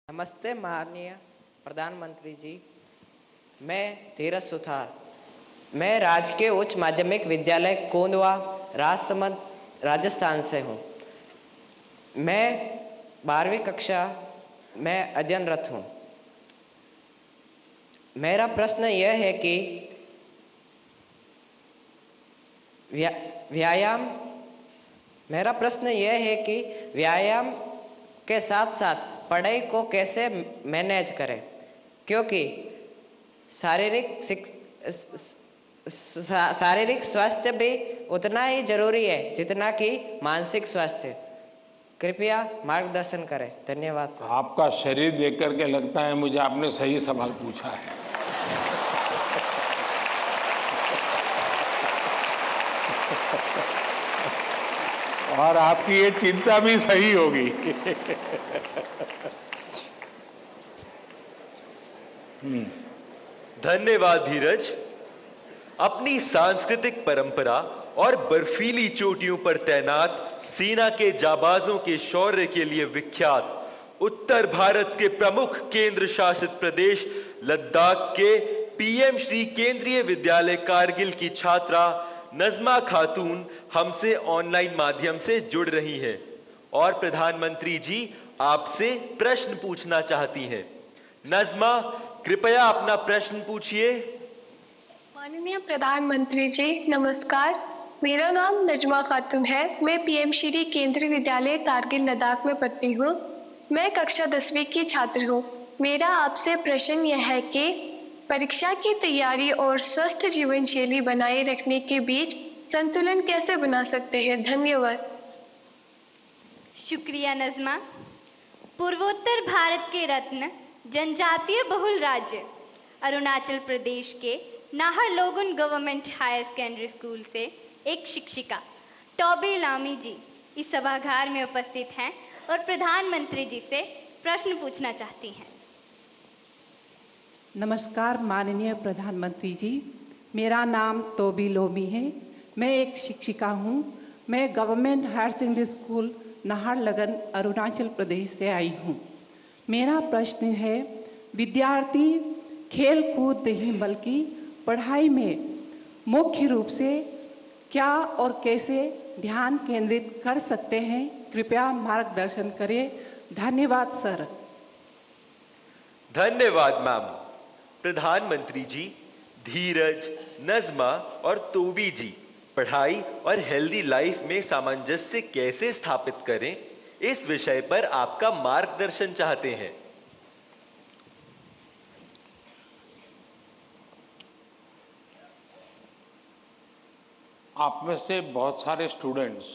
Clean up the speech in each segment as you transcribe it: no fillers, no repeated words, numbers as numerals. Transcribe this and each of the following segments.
नमस्ते माननीय प्रधानमंत्री जी। मैं धीरज सुथार, मैं राजकीय उच्च माध्यमिक विद्यालय कोंदवा, राजसमंद, राजस्थान से हूँ। मैं 12वीं कक्षा में अध्ययनरत हूँ। मेरा प्रश्न यह है कि व्यायाम के साथ साथ पढ़ाई को कैसे मैनेज करें, क्योंकि शारीरिक स्वास्थ्य भी उतना ही जरूरी है जितना कि मानसिक स्वास्थ्य। कृपया मार्गदर्शन करें। धन्यवाद सर। आपका शरीर देख करके लगता है मुझे आपने सही सवाल पूछा है। और आपकी ये चिंता भी सही होगी। धन्यवाद धीरज। अपनी सांस्कृतिक परंपरा और बर्फीली चोटियों पर तैनात सेना के जाबाजों के शौर्य के लिए विख्यात उत्तर भारत के प्रमुख केंद्र शासित प्रदेश लद्दाख के पीएम श्री केंद्रीय विद्यालय कारगिल की छात्रा नजमा खातून हमसे ऑनलाइन माध्यम से जुड़ रही हैं और प्रधानमंत्री जी आपसे प्रश्न पूछना चाहती हैं। नजमा, कृपया अपना प्रश्न पूछिए। माननीय प्रधानमंत्री जी नमस्कार। मेरा नाम नजमा खातून है। मैं पीएम श्री केंद्रीय विद्यालय कारगिल लद्दाख में पढ़ती हूँ। मैं कक्षा 10वीं की छात्र हूँ। मेरा आपसे प्रश्न यह है कि परीक्षा की तैयारी और स्वस्थ जीवन शैली बनाए रखने के बीच संतुलन कैसे बना सकते हैं? धन्यवाद। शुक्रिया नजमा। पूर्वोत्तर भारत के रत्न जनजातीय बहुल राज्य अरुणाचल प्रदेश के नाहरलोगुन गवर्नमेंट हायर सेकेंडरी स्कूल से एक शिक्षिका टॉबी लामी जी इस सभागार में उपस्थित हैं और प्रधानमंत्री जी से प्रश्न पूछना चाहती हैं। नमस्कार माननीय प्रधानमंत्री जी, मेरा नाम तोबी लोमी है। मैं एक शिक्षिका हूँ। मैं government higher secondary school Naharlagun Arunachal Pradesh से आई हूँ। मेरा प्रश्न है, विद्यार्थी खेल कूद नहीं बल्कि पढ़ाई में मुख्य रूप से क्या और कैसे ध्यान केंद्रित कर सकते हैं? कृपया मार्गदर्शन करें। धन्यवाद सर। धन्यवाद मैम। प्रधानमंत्री जी, धीरज, नजमा और तोबी जी पढ़ाई और हेल्दी लाइफ में सामंजस्य कैसे स्थापित करें, इस विषय पर आपका मार्गदर्शन चाहते हैं। आप में से बहुत सारे स्टूडेंट्स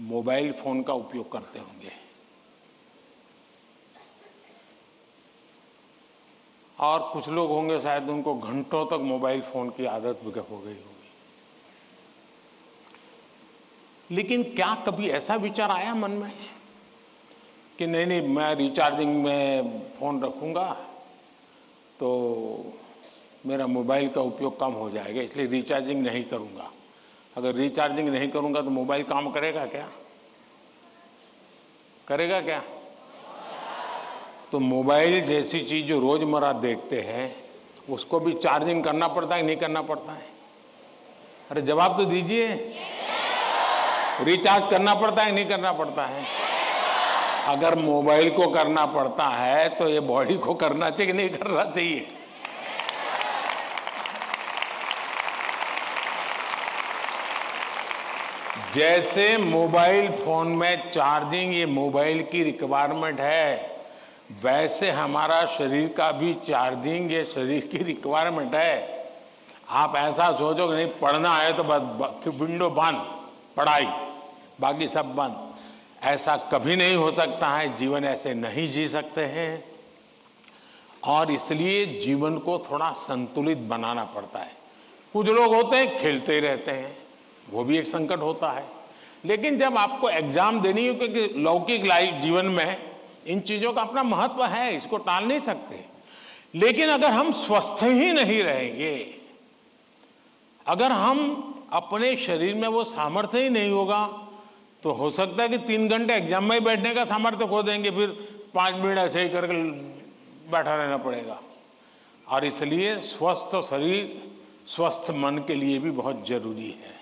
मोबाइल फोन का उपयोग करते होंगे और कुछ लोग होंगे शायद उनको घंटों तक मोबाइल फोन की आदत हो गई होगी। लेकिन क्या कभी ऐसा विचार आया मन में कि नहीं मैं रिचार्जिंग में फोन रखूंगा तो मेरा मोबाइल का उपयोग कम हो जाएगा, इसलिए रिचार्जिंग नहीं करूंगा। अगर रिचार्जिंग नहीं करूंगा तो मोबाइल काम करेगा क्या? करेगा क्या? तो मोबाइल जैसी चीज जो रोजमर्रा देखते हैं उसको भी चार्जिंग करना पड़ता है, नहीं करना पड़ता है? अरे जवाब तो दीजिए। रिचार्ज करना पड़ता है, नहीं करना पड़ता है? अगर मोबाइल को करना पड़ता है तो ये बॉडी को करना चाहिए, नहीं करना चाहिए? जैसे मोबाइल फोन में चार्जिंग ये मोबाइल की रिक्वायरमेंट है, वैसे हमारा शरीर का भी चार्जिंग ये शरीर की रिक्वायरमेंट है। आप ऐसा सोचो कि नहीं पढ़ना है तो बस विंडो बंद, पढ़ाई, बाकी सब बंद, ऐसा कभी नहीं हो सकता है। जीवन ऐसे नहीं जी सकते हैं और इसलिए जीवन को थोड़ा संतुलित बनाना पड़ता है। कुछ लोग होते हैं खेलते ही रहते हैं, वो भी एक संकट होता है। लेकिन जब आपको एग्जाम देनी हो, क्योंकि लौकिक लाइफ जीवन में इन चीजों का अपना महत्व है, इसको टाल नहीं सकते। लेकिन अगर हम स्वस्थ ही नहीं रहेंगे, अगर हम अपने शरीर में वो सामर्थ्य ही नहीं होगा, तो हो सकता है कि 3 घंटे एग्जाम में बैठने का सामर्थ्य खो देंगे, फिर 5 मिनट ऐसे ही करके बैठा रहना पड़ेगा। और इसलिए स्वस्थ शरीर स्वस्थ मन के लिए भी बहुत जरूरी है।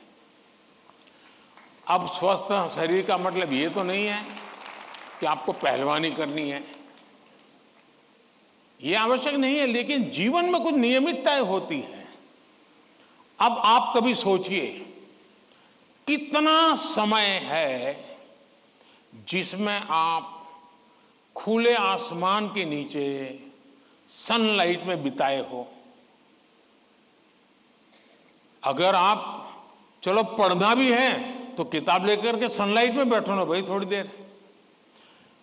अब स्वस्थ शरीर का मतलब ये तो नहीं है कि आपको पहलवानी करनी है, ये आवश्यक नहीं है, लेकिन जीवन में कुछ नियमितताएं होती है। अब आप कभी सोचिए कितना समय है जिसमें आप खुले आसमान के नीचे सनलाइट में बिताए हो। अगर आप चलो पढ़ना भी है तो किताब लेकर के सनलाइट में बैठो ना भाई थोड़ी देर।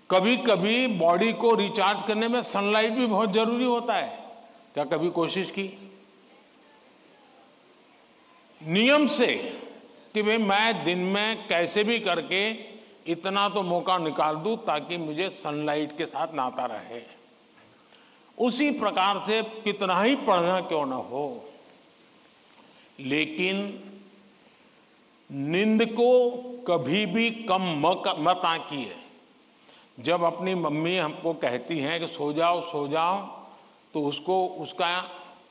कभी कभी बॉडी को रिचार्ज करने में सनलाइट भी बहुत जरूरी होता है। क्या कभी कोशिश की नियम से कि भाई मैं दिन में कैसे भी करके इतना तो मौका निकाल दूं ताकि मुझे सनलाइट के साथ नाता रहे। उसी प्रकार से कितना ही पढ़ना क्यों ना हो, लेकिन नींद को कभी भी कम मत आंकिए। जब अपनी मम्मी हमको कहती हैं कि सो जाओ सो जाओ, तो उसका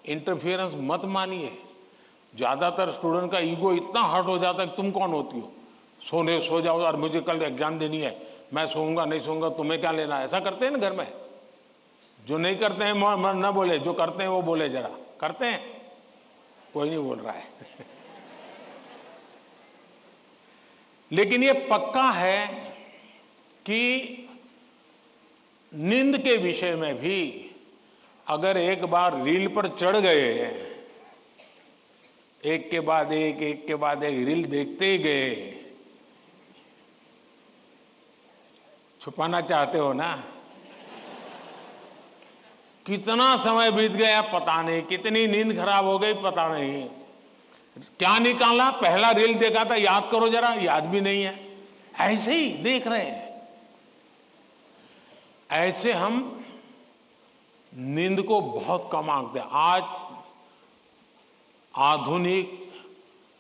इंटरफियरेंस मत मानिए। ज्यादातर स्टूडेंट का ईगो इतना हर्ट हो जाता है कि तुम कौन होती हो, सो जाओ और मुझे कल एग्जाम देनी है, मैं सोऊंगा नहीं सोऊंगा, तुम्हें क्या लेना। ऐसा करते हैं ना घर में। जो नहीं करते हैं न बोले, जो करते हैं वो बोले। जरा करते हैं, कोई नहीं बोल रहा है। लेकिन ये पक्का है कि नींद के विषय में भी अगर एक बार रील पर चढ़ गए, एक के बाद एक रील देखते ही गए, छुपाना चाहते हो ना। कितना समय बीत गया पता नहीं, कितनी नींद खराब हो गई पता नहीं। क्या निकाला, पहला रील देखा था, याद करो जरा, याद भी नहीं है, ऐसे ही देख रहे हैं। ऐसे हम नींद को बहुत कम आंकते हैं। आज आधुनिक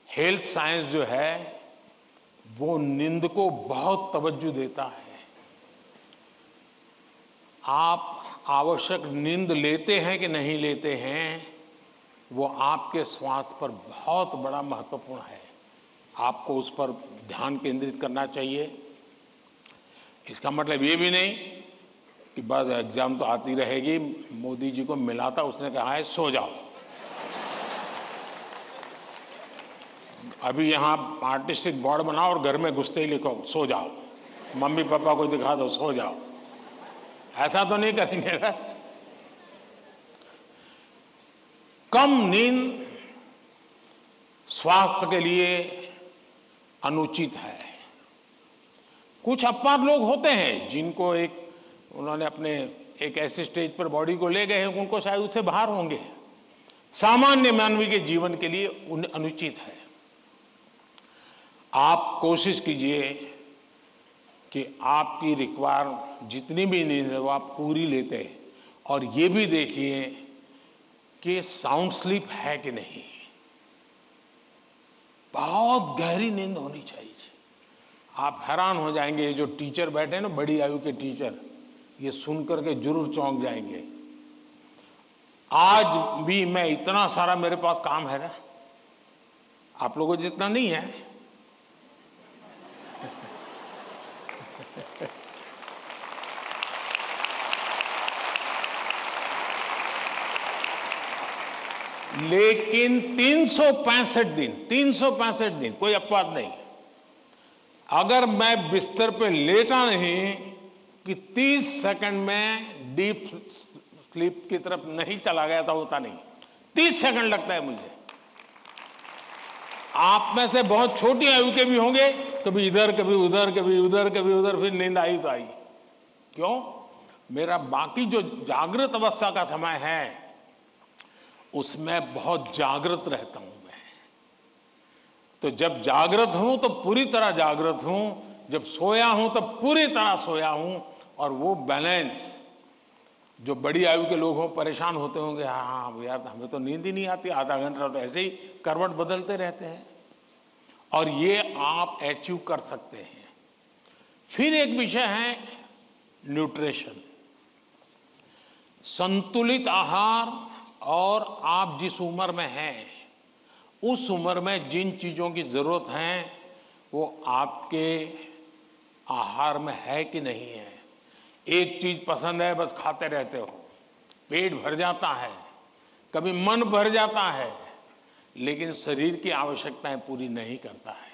हेल्थ साइंस जो है वो नींद को बहुत तवज्जो देता है। आप आवश्यक नींद लेते हैं कि नहीं लेते हैं, वो आपके स्वास्थ्य पर बहुत बड़ा महत्वपूर्ण है। आपको उस पर ध्यान केंद्रित करना चाहिए। इसका मतलब ये भी नहीं कि बस एग्जाम तो आती रहेगी। मोदी जी को मिला था, उसने कहा है सो जाओ। अभी यहां आर्टिस्टिक बोर्ड बनाओ और घर में घुसते ही लिखो सो जाओ, मम्मी पापा को दिखा दो सो जाओ। ऐसा तो नहीं करेंगे ना। कम नींद स्वास्थ्य के लिए अनुचित है। कुछ अपवाद लोग होते हैं जिनको उन्होंने अपने एक ऐसे स्टेज पर बॉडी को ले गए हैं, उनको शायद उससे बाहर होंगे। सामान्य मानवीय के जीवन के लिए अनुचित है। आप कोशिश कीजिए कि आपकी रिक्वायर जितनी भी नींद है वो आप पूरी लेते हैं, और ये भी देखिए कि साउंड स्लीप है कि नहीं। बहुत गहरी नींद होनी चाहिए। आप हैरान हो जाएंगे, ये जो टीचर बैठे हैं ना, बड़ी आयु के टीचर, ये सुनकर के जरूर चौंक जाएंगे। आज भी मैं इतना सारा मेरे पास काम है ना, आप लोगों जितना नहीं है। लेकिन 365 दिन कोई अपवाद नहीं। अगर मैं बिस्तर पे लेटा नहीं कि 30 सेकंड में डीप स्लीप की तरफ नहीं चला गया था, होता नहीं। 30 सेकंड लगता है मुझे। आप में से बहुत छोटी आयु के भी होंगे, कभी इधर कभी उधर कभी उधर कभी उधर, फिर नींद आई तो आई। क्यों? मेरा बाकी जो जागृत अवस्था का समय है उसमें बहुत जागृत रहता हूं मैं। तो जब जागृत हूं तो पूरी तरह जागृत हूं, जब सोया हूं तो पूरी तरह सोया हूं। और वो बैलेंस, जो बड़ी आयु के लोग हों परेशान होते होंगे, हाँ यार हमें तो न्नींद ही नहीं आती, आधा घंटा तो ऐसे ही करवट बदलते रहते हैं। और ये आप अचीव कर सकते हैं। फिर एक विषय है न्यूट्रिशन। संतुलित आहार और आप जिस उम्र में हैं, उस उम्र में जिन चीजों की जरूरत है वो आपके आहार में है कि नहीं है। एक चीज पसंद है, बस खाते रहते हो, पेट भर जाता है, कभी मन भर जाता है, लेकिन शरीर की आवश्यकताएं पूरी नहीं करता है।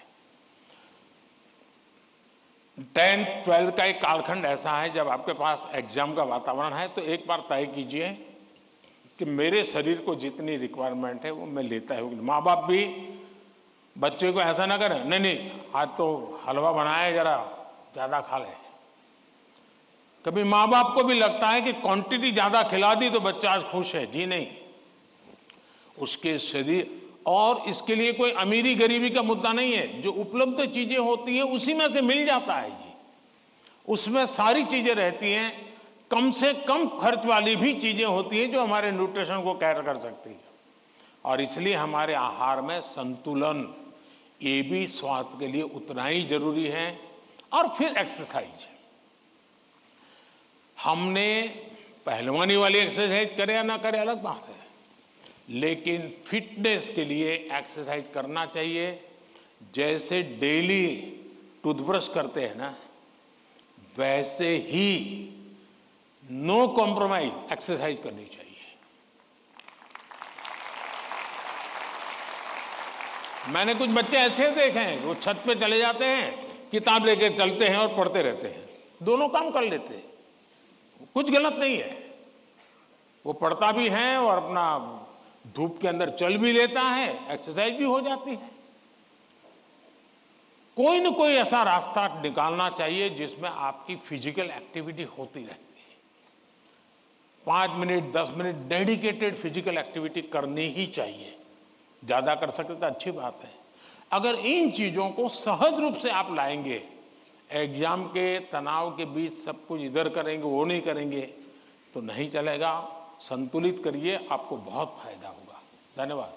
10th 12th का एक कालखंड ऐसा है जब आपके पास एग्जाम का वातावरण है, तो एक बार तय कीजिए कि मेरे शरीर को जितनी रिक्वायरमेंट है वो मैं लेता हूं। माँ बाप भी बच्चे को ऐसा ना करें, नहीं नहीं आज तो हलवा बनाया, जरा ज्यादा खा ले। कभी माँ बाप को भी लगता है कि क्वांटिटी ज्यादा खिला दी तो बच्चा आज खुश है। जी नहीं, उसके शरीर, और इसके लिए कोई अमीरी गरीबी का मुद्दा नहीं है। जो उपलब्ध चीजें होती हैं उसी में से मिल जाता है जी, उसमें सारी चीजें रहती हैं। कम से कम खर्च वाली भी चीजें होती हैं जो हमारे न्यूट्रिशन को कैटर कर सकती है। और इसलिए हमारे आहार में संतुलन, ये भी स्वास्थ्य के लिए उतना ही जरूरी है। और फिर एक्सरसाइज, हमने पहलवानी वाली एक्सरसाइज करे या ना करे अलग बात है, लेकिन फिटनेस के लिए एक्सरसाइज करना चाहिए। जैसे डेली टूथब्रश करते हैं ना, वैसे ही नो कॉम्प्रोमाइज एक्सरसाइज करनी चाहिए। मैंने कुछ बच्चे ऐसे देखे हैं, वो छत पे चले जाते हैं, किताब लेके चलते हैं और पढ़ते रहते हैं, दोनों काम कर लेते हैं। कुछ गलत नहीं है, वो पढ़ता भी है और अपना धूप के अंदर चल भी लेता है, एक्सरसाइज भी हो जाती है। कोई न कोई ऐसा रास्ता निकालना चाहिए जिसमें आपकी फिजिकल एक्टिविटी होती रहती है। 5 minute 10 minute dedicated physical activity करनी ही चाहिए। ज्यादा कर सकते तो अच्छी बात है। अगर इन चीजों को सहज रूप से आप लाएंगे, एग्जाम के तनाव के बीच सब कुछ इधर करेंगे वो नहीं करेंगे तो नहीं चलेगा। संतुलित करिए, आपको बहुत फायदा होगा। धन्यवाद।